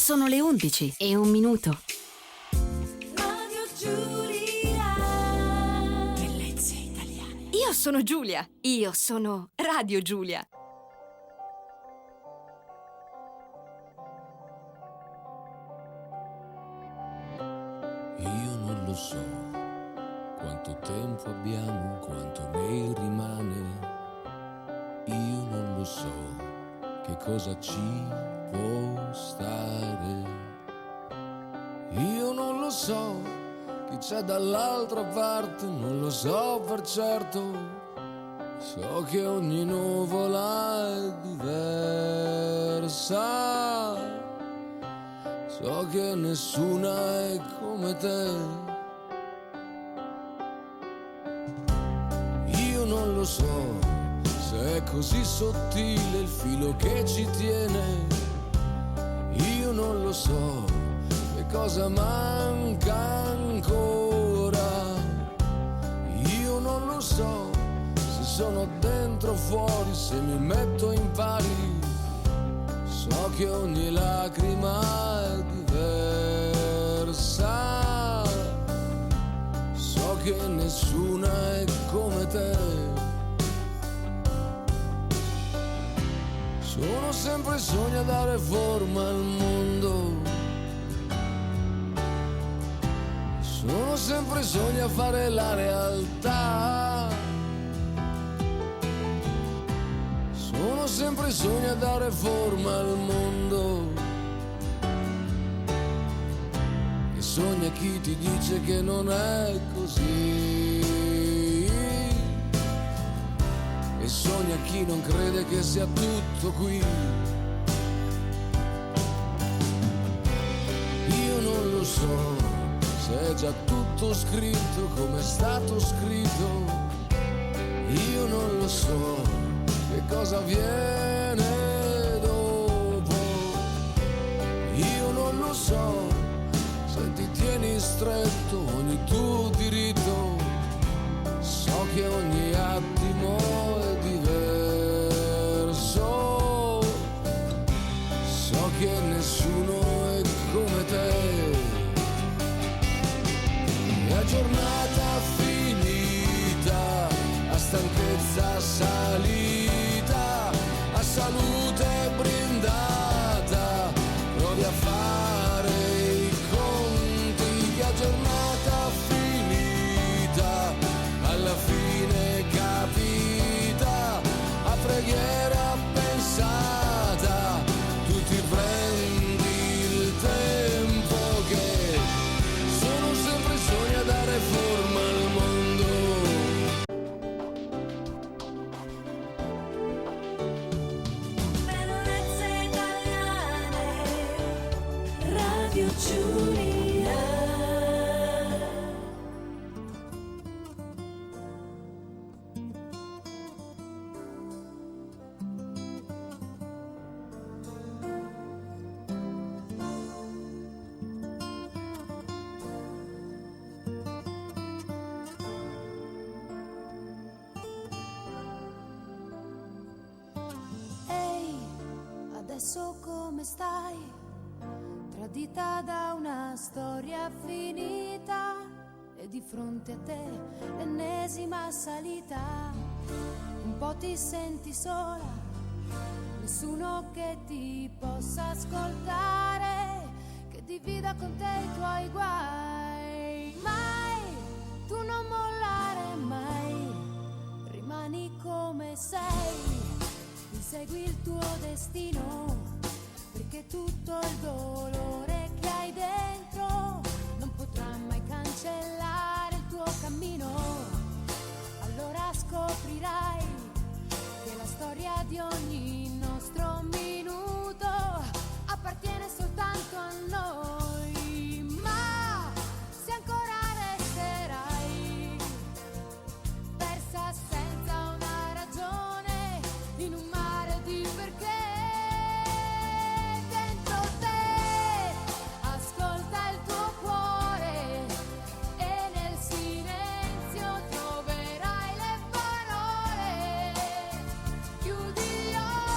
Sono le 11:01. Radio Giulia. Bellezze italiane. Io sono Giulia. Io sono Radio Giulia. Io non lo so quanto tempo abbiamo, quanto ne rimane. Io non lo so che cosa ci può stare. Io non lo so chi c'è dall'altra parte, non lo so per certo. So che ogni nuvola è diversa. So che nessuna è come te. Io non lo so se è così sottile il filo che ci tiene. Io non lo so che cosa manca ancora. Io non lo so se sono dentro o fuori, se mi metto in pari. So che ogni lacrima è diversa. So che nessuna è come te. Sono sempre sogni a dare forma al mondo. Sono sempre sogni a fare la realtà. Sono sempre sogni a dare forma al mondo. E sogna chi ti dice che non è così. E sogna chi non crede che sia tutto qui. Io non lo so se è già tutto scritto come è stato scritto. Io non lo so che cosa viene dopo. Io non lo so se ti tieni stretto ogni tuo diritto. So che ogni attimo è diverso. So che nessuno è come te. La giornata finita, a stanchezza salita, a salute brindata, provi a fare i conti. La giornata finita, alla fine capita, a preghiera pensata, tu ti prendi il tempo che sono sempre sogni a dare forma al mondo. Bellezze italiane. Radio Giulia. Ehi, adesso come stai? Tradita da una storia finita e di fronte a te l'ennesima salita. Un po' ti senti sola, nessuno che ti possa ascoltare, che divida con te i tuoi guai. Mai, tu non mollare mai, rimani come sei. Insegui il tuo destino, perché tutto il dolore che hai dentro non potrà mai cancellare il tuo cammino. Allora scoprirai che la storia di ogni nostro minuto appartiene soltanto a noi. Ma se ancora resterai persa senza una ragione in un mare di perché, dentro te ascolta il tuo cuore e nel silenzio troverai le parole. Chiudi gli occhi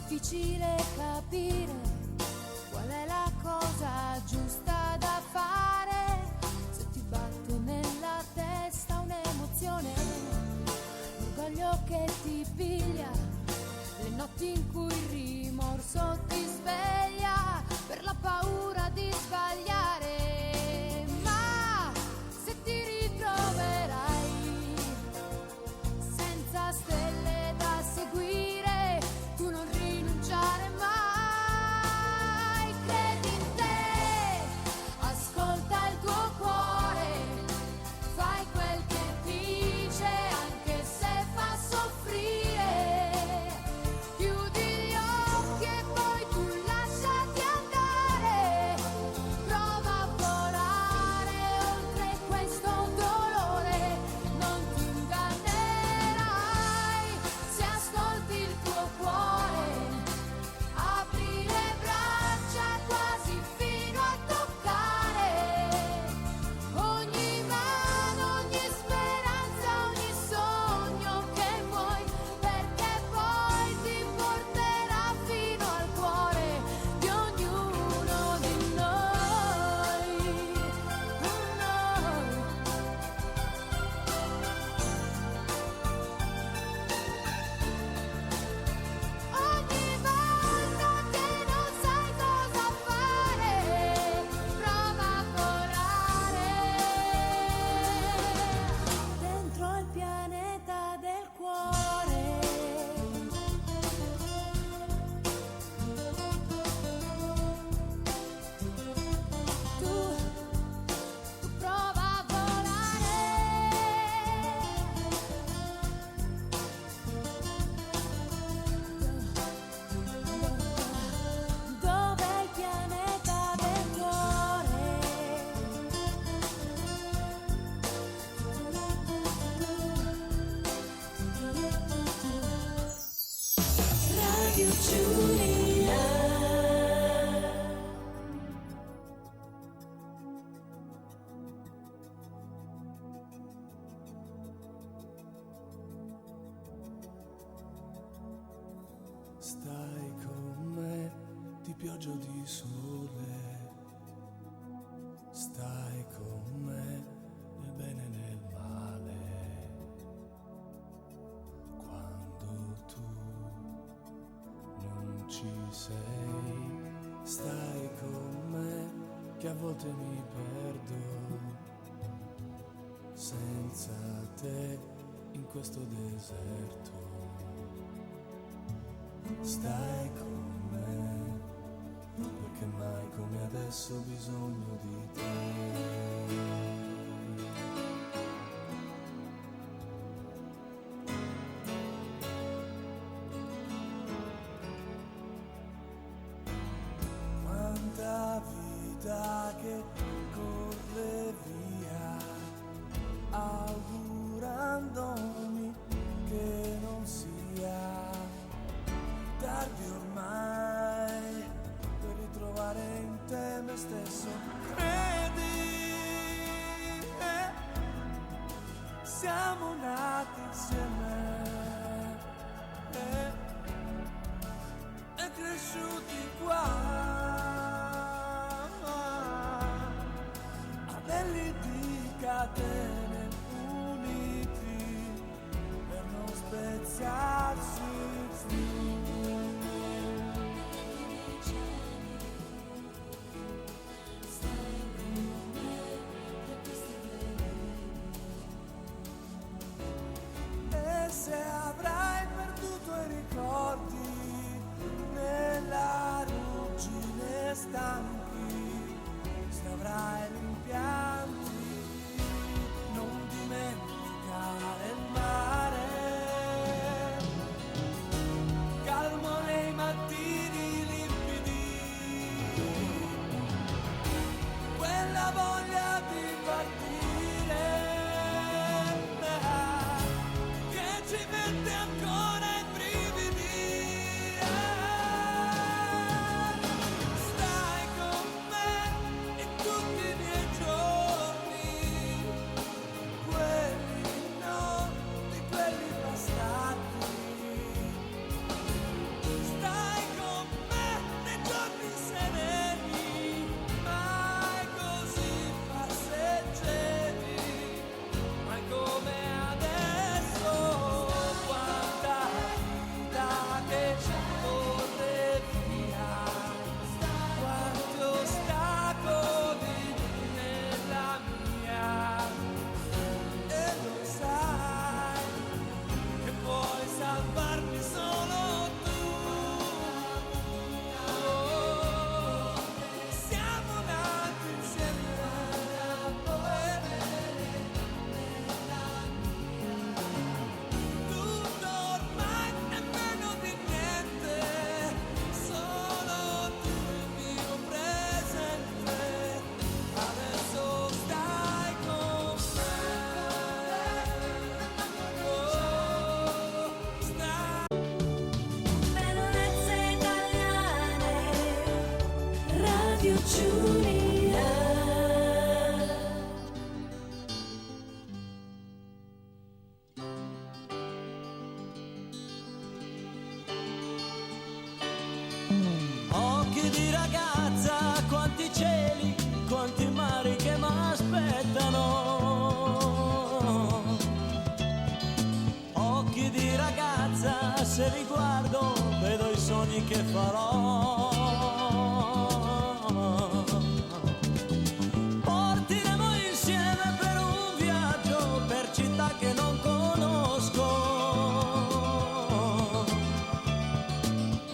difficile capire qual è la cosa giusta da fare. Se ti batte nella testa un'emozione, l'orgoglio che ti piglia, le notti in cui il rimorso ti sveglia per la paura di sbagliare. Ma se ti ritroverai senza stelle da seguire, tu non rinunciare mai. Credi in te, ascolta il tuo cuore, fai quel che dice anche se fa soffrire. Chiudi gli occhi e poi tu lasciati andare, prova a volare oltre questo dolore, non ti ingannerai se ascolti il tuo cuore. Apri le braccia quasi fino a toccare ogni mano, ogni speranza, ogni sogno che vuoi, perché poi ti porterà fino al cuore di ognuno di noi. Ogni volta che non sai cosa fare, prova a volare dentro il pianeta del cuore. Tu prova a volare. Dov'è il pianeta del cuore? Radio Giulia. Stai con me di pioggia o di sole, stai con me nel bene e nel male. Quando tu non ci sei, stai con me che a volte mi perdo senza te in questo deserto. Stai con me, perché mai come adesso ho bisogno di te. Quanta vita che corre via, augurandomi che non sia tardi ormai per ritrovare in te me stesso. Credi, siamo nati insieme e cresciuti qua, anelli di catene uniti per non spezzarsi più. Giulia. Occhi di ragazza, quanti cieli, quanti mari che m'aspettano. Occhi di ragazza, se li guardo, vedo i sogni che farò. Partiremo insieme per un viaggio, per città che non conosco.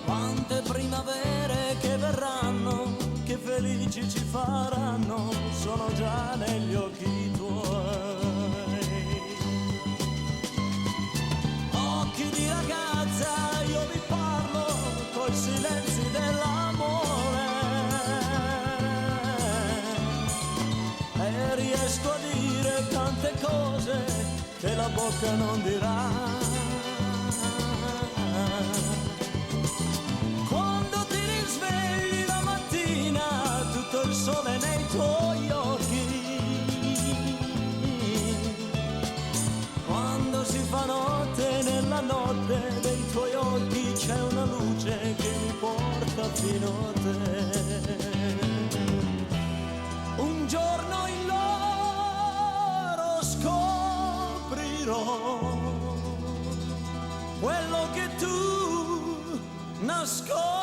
Quante primavere che verranno, che felici ci faranno, sono già negli occhi tuoi. Occhi di ragazza, io vi parlo coi silenzi dell'amore e riesco a dire tante cose che la bocca non dirà. Quando ti risvegli la mattina, tutto il sole nei tuoi occhi. Quando si fa notte, nella notte dei tuoi occhi c'è una luce che mi porta fino a te. Un giorno in loro scoprirò quello che tu nasconderai.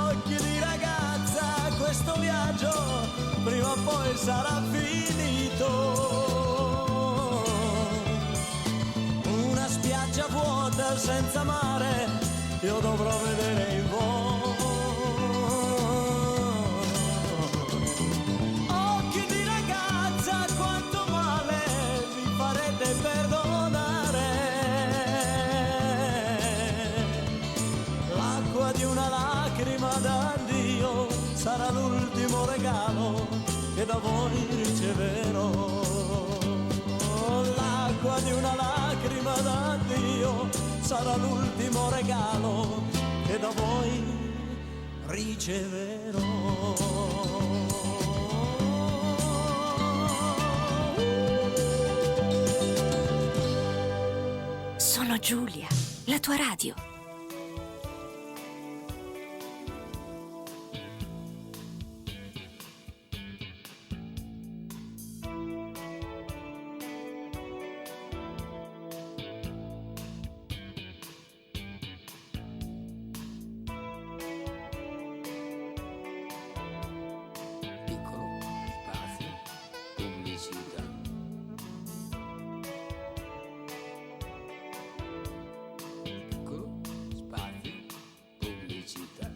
Occhi di ragazza, questo viaggio prima o poi sarà finito. Una spiaggia vuota senza mare, io dovrò vedere in voi. Occhi di ragazza, quanto male vi farete perdonare. L'acqua di una lacrima d'addio sarà l'ultimo regalo che da voi riceverò. L'acqua di una lacrima d'addio sarà l'ultimo regalo che da voi riceverò. Sono Giulia, la tua radio. Piccolo spazio pubblicità. Piccolo spazio pubblicità.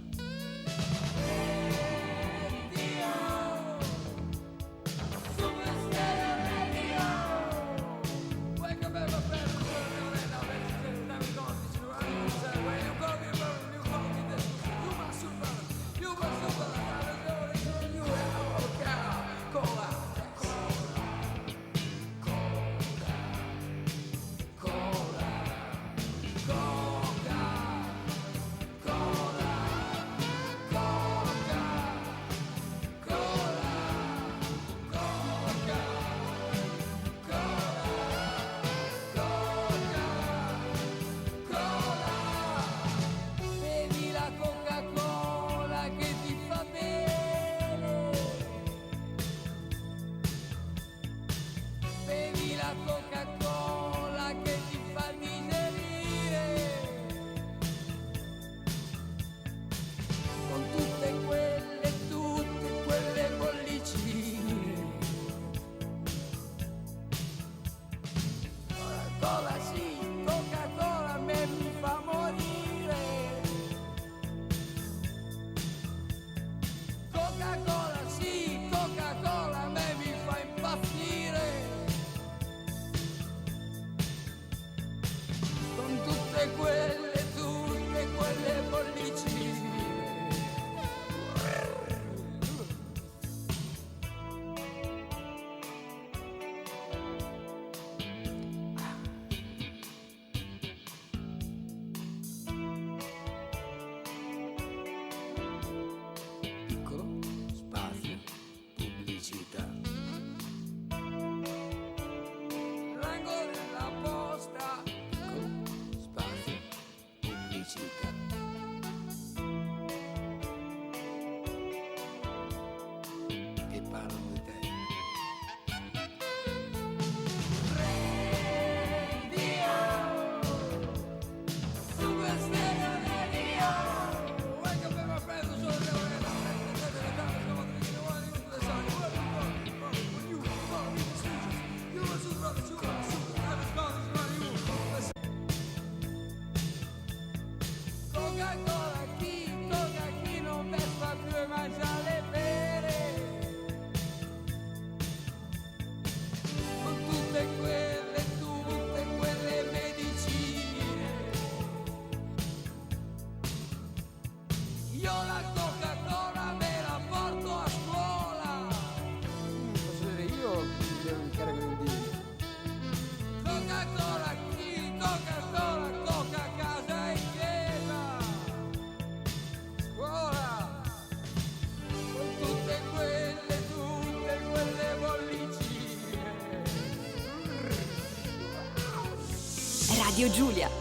Bevi la Coca-Cola che ti fa bene. Bevi la Coca-Cola che ti fa digerire. Con tutte quelle bollicine. Coca-Cola sì, Coca-Cola a me mi fa morire. Coca-Cola sì, Coca-Cola a me mi fa impazzire. Radio Giulia.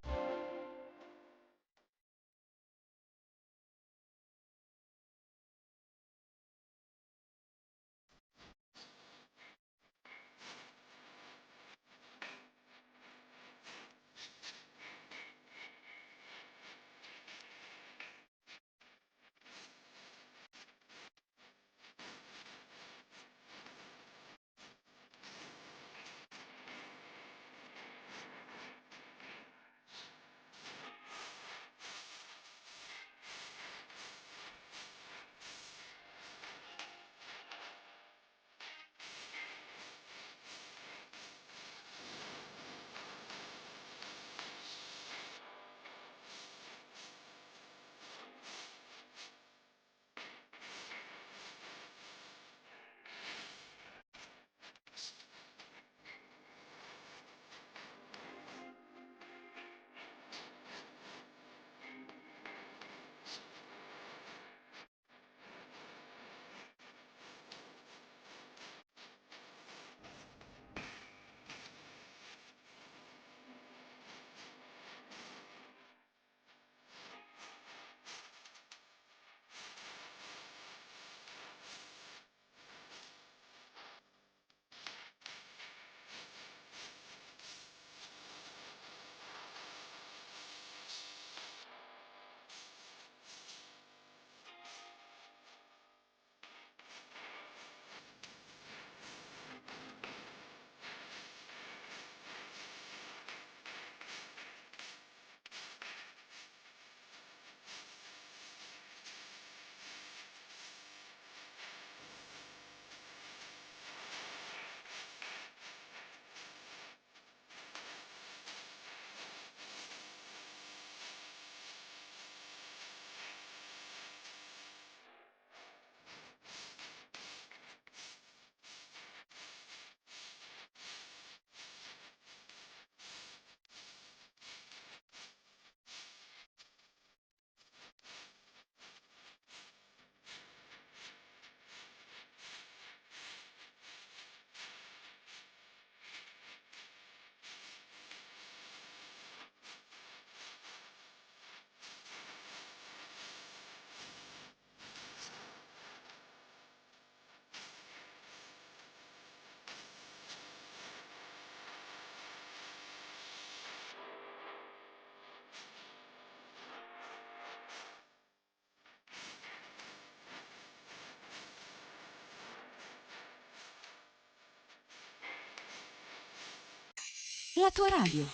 La tua radio.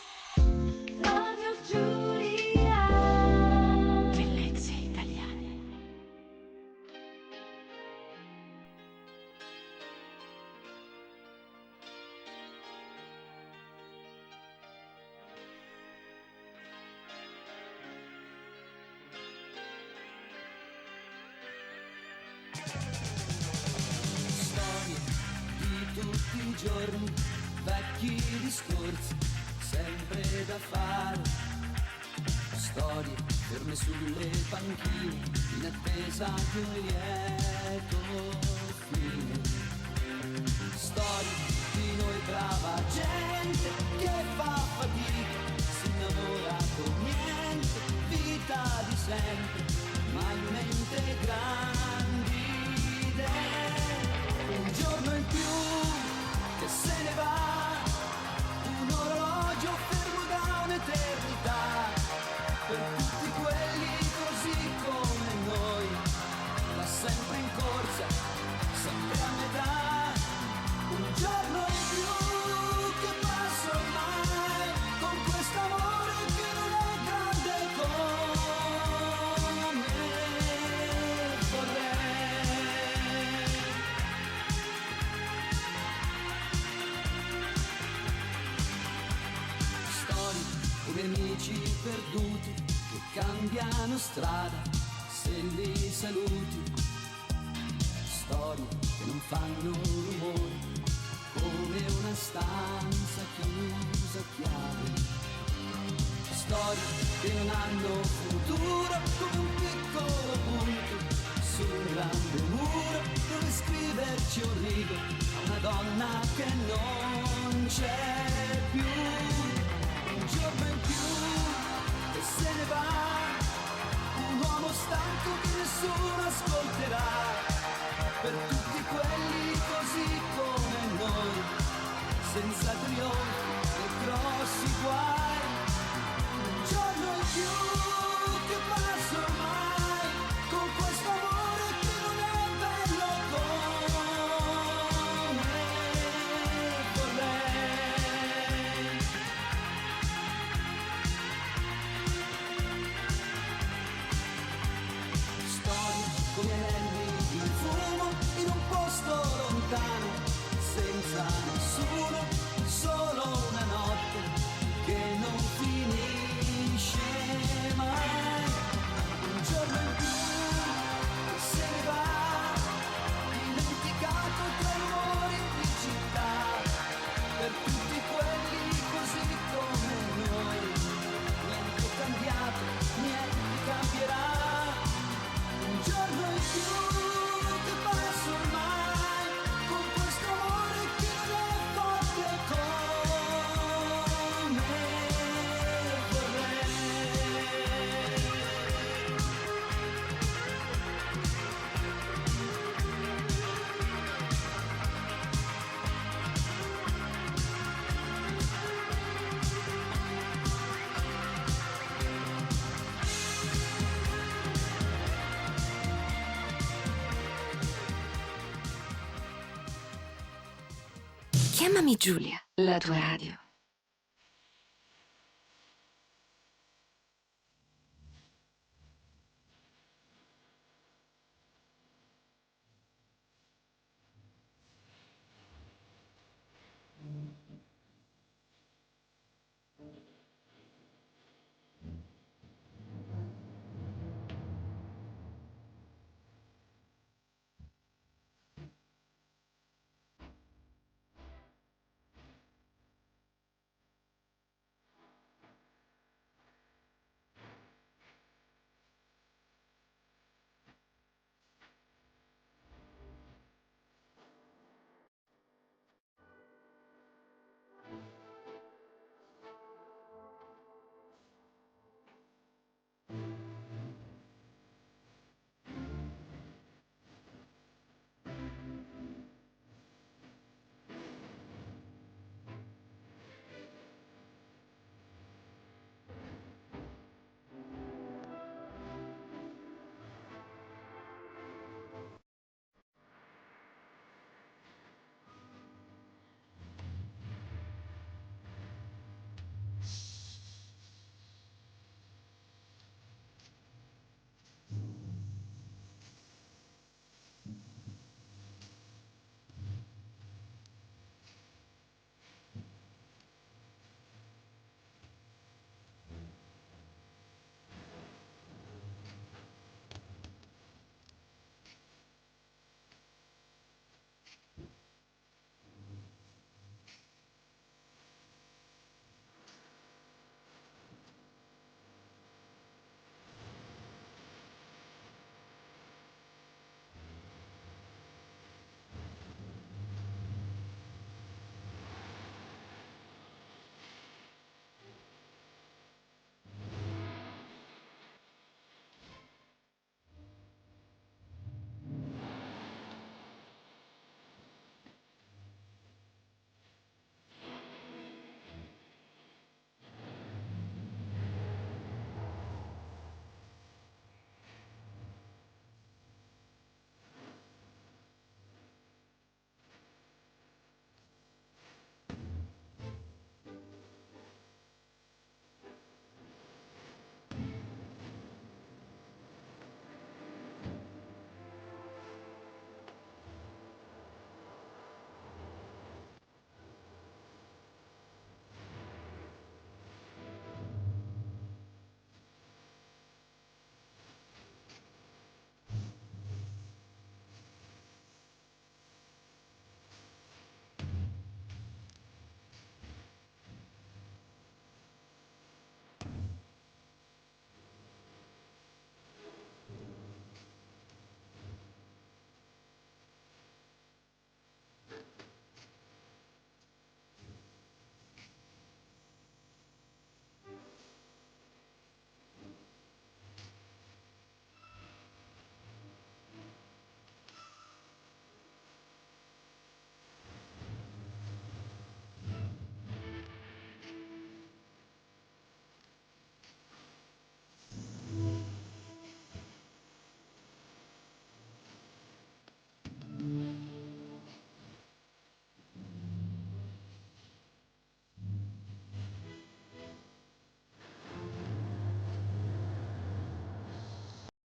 Radio Giulia. Bellezze italiane. Storie di tutti i giorni, vecchi discorsi, sempre da fare. Storie ferme sulle panchine, in attesa di un lieto fine. Storie di noi brava gente che fa fatica, si innamora con niente, vita di sempre, ma in mente grandi idee. Un giorno in più che se ne va, un orologio fermo da un'eternità, per tutti quelli così come noi, da sempre in corsa, sempre a metà. Un giorno in più che passa ormai, con quest'amore che non è grande come vorrei. Storie come amici perduti che cambiano strada se li saluti. Storie che non fanno rumore, come una stanza chiusa a chiave. Storie che non hanno futuro, come un piccolo punto su un grande muro, dove scriverci un rigo a una donna che non c'è più. Un giorno in più nessuno ascolterà, per tutti quelli così come noi, senza trionfi e grossi guai, un giorno in più che passa ormai, con questo amore che non è bello come vorrei. Storie come anelli di fumo in un posto lontano, senza nessuno, solo una notte che non finisce mai. Un giorno in più che se ne va, dimenticato tra i rumori di città, per tutti quelli così come noi. Niente è cambiato, niente cambierà. Un giorno in più che passa ormai, con questo amore che non è forte come vorrei. Chiamami Giulia, la tua radio.